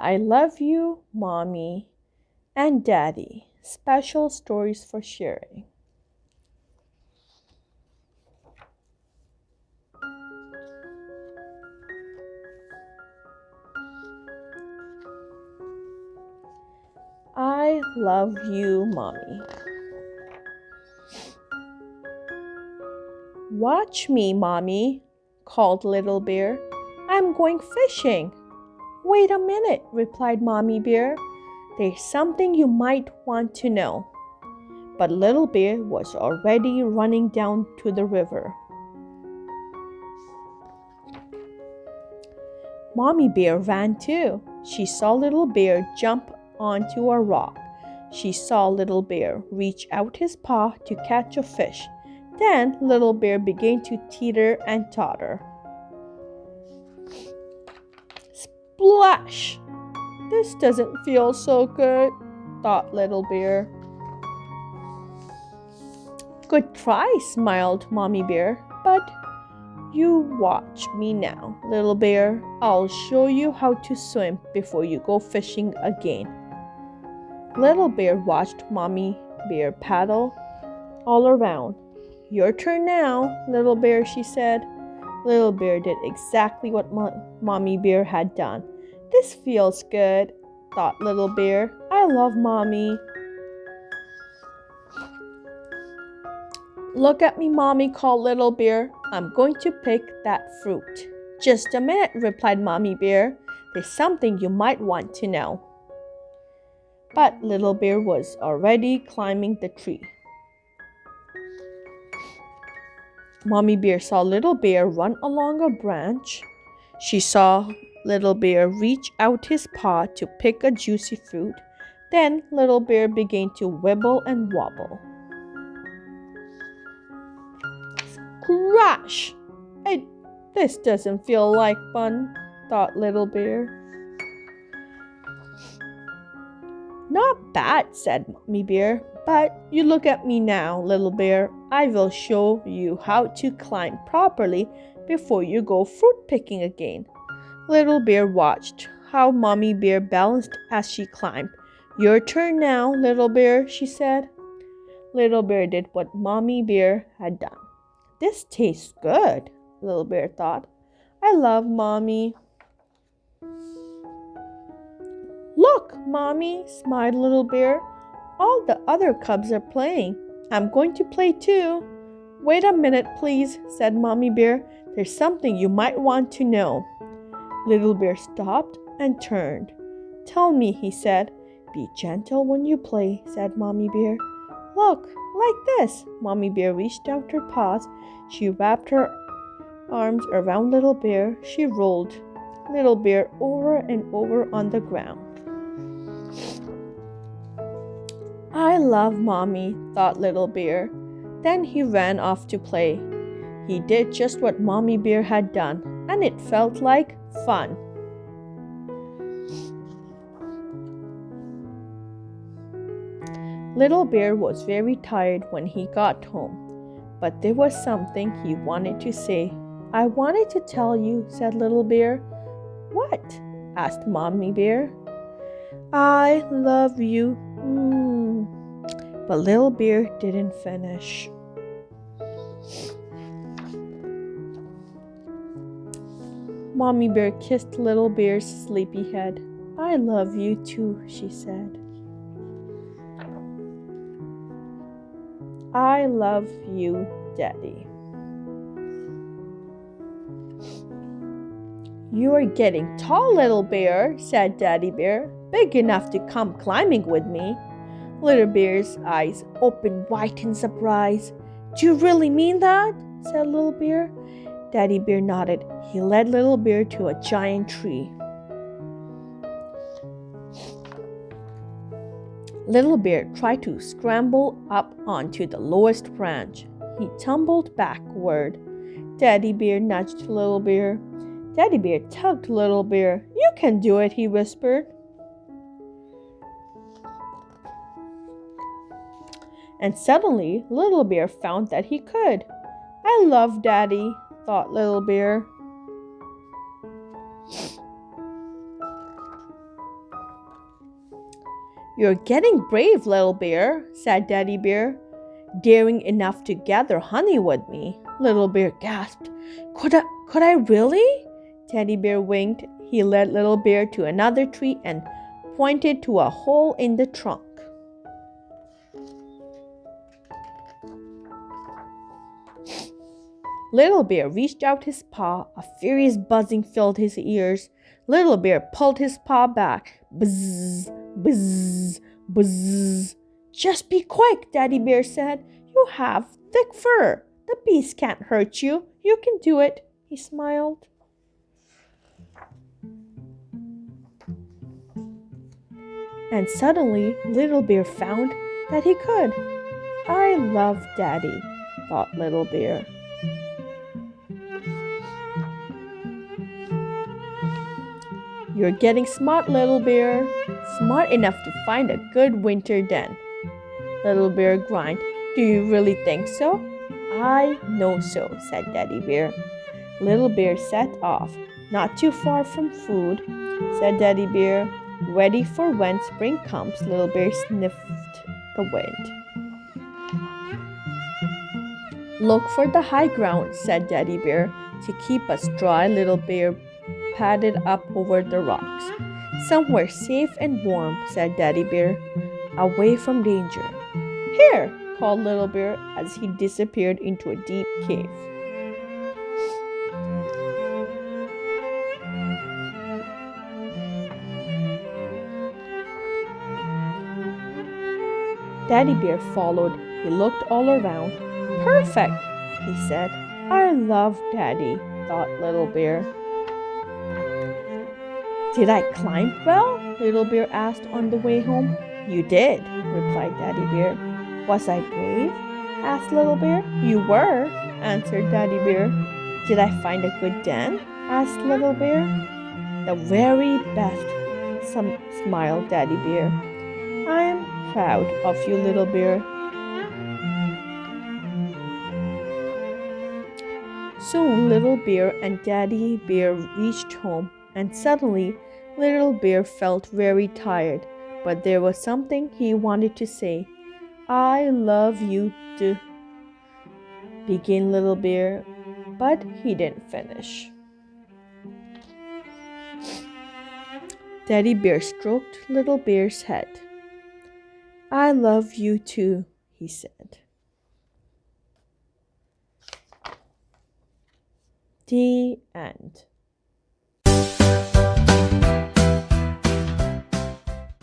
I love you, Mommy and Daddy. Special stories for sharing. I love you, Mommy. Watch me, Mommy, called Little Bear. I'm going fishing. Wait a minute, replied Mommy Bear. There's something you might want to know. But Little Bear was already running down to the river. Mommy Bear ran too. She saw Little Bear jump onto a rock. She saw Little Bear reach out his paw to catch a fish. Then Little Bear began to teeter and totter. Splash! This doesn't feel so good, thought Little Bear. Good try, smiled Mommy Bear, but you watch me now, Little Bear. I'll show you how to swim before you go fishing again. Little Bear watched Mommy Bear paddle all around. Your turn now, Little Bear, she said. Little Bear did exactly what Mommy Bear had done. This feels good, thought Little Bear. I love Mommy. Look at me, Mommy, called Little Bear. I'm going to pick that fruit. Just a minute, replied Mommy Bear. There's something you might want to know. But Little Bear was already climbing the tree. Mommy Bear saw Little Bear run along a branch. She saw Little Bear reach out his paw to pick a juicy fruit. Then Little Bear began to wibble and wobble. Crash! This doesn't feel like fun, thought Little Bear. Not bad, said Mommy Bear, but you look at me now, Little Bear. I will show you how to climb properly before you go fruit picking again. Little Bear watched how Mommy Bear balanced as she climbed. Your turn now, Little Bear, she said. Little Bear did what Mommy Bear had done. This tastes good, Little Bear thought. I love Mommy. Look, Mommy, smiled Little Bear. All the other cubs are playing. I'm going to play too. Wait a minute, please, said Mommy Bear. There's something you might want to know. Little Bear stopped and turned. Tell me, he said. Be gentle when you play, said Mommy Bear. Look, like this. Mommy Bear reached out her paws. She wrapped her arms around Little Bear. She rolled Little Bear over and over on the ground. I love Mommy, thought Little Bear. Then he ran off to play. He did just what Mommy Bear had done, and it felt like fun. Little Bear was very tired when he got home, but there was something he wanted to say. I wanted to tell you, said Little Bear. What? Asked Mommy Bear. I love you. But Little Bear didn't finish. Mommy Bear kissed Little Bear's sleepy head. I love you too, she said. I love you, Daddy. You are getting tall, Little Bear, said Daddy Bear. Big enough to come climbing with me. Little Bear's eyes opened wide in surprise. Do you really mean that? Said Little Bear. Daddy Bear nodded. He led Little Bear to a giant tree. Little Bear tried to scramble up onto the lowest branch. He tumbled backward. Daddy Bear nudged Little Bear. Daddy Bear tugged Little Bear. You can do it, he whispered. And suddenly, Little Bear found that he could. I love Daddy, thought Little Bear. You're getting brave, little bear, said Daddy Bear. Daring enough to gather honey with me. Little Bear gasped. Could I really? Teddy Bear winked. He led Little Bear to another tree and pointed to a hole in the trunk. Little Bear reached out his paw. A furious buzzing filled his ears. Little Bear pulled his paw back. Buzz, buzz, buzz. Just be quick, Daddy Bear said. You have thick fur. The beast can't hurt you. You can do it, he smiled. And suddenly, Little Bear found that he could. I love Daddy, thought Little Bear. You're getting smart, Little Bear. Smart enough to find a good winter den. Little Bear grinned. Do you really think so? I know so, said Daddy Bear. Little Bear set off. Not too far from food, said Daddy Bear. Ready for when spring comes, Little Bear sniffed the wind. Look for the high ground, said Daddy Bear. To keep us dry, Little Bear padded up over the rocks. Somewhere safe and warm, said Daddy Bear, away from danger. Here, called Little Bear as he disappeared into a deep cave. Daddy Bear followed. He looked all around. Perfect, he said. I love Daddy, thought Little Bear. Did I climb well? Little Bear asked on the way home. You did, replied Daddy Bear. Was I brave? Asked Little Bear. You were, answered Daddy Bear. Did I find a good den? Asked Little Bear. The very best, smiled Daddy Bear. I'm proud of you, Little Bear. Soon Little Bear and Daddy Bear reached home, and suddenly Little Bear felt very tired, but there was something he wanted to say. I love you too, began Little Bear, but he didn't finish. Daddy Bear stroked Little Bear's head. I love you too, he said. The end.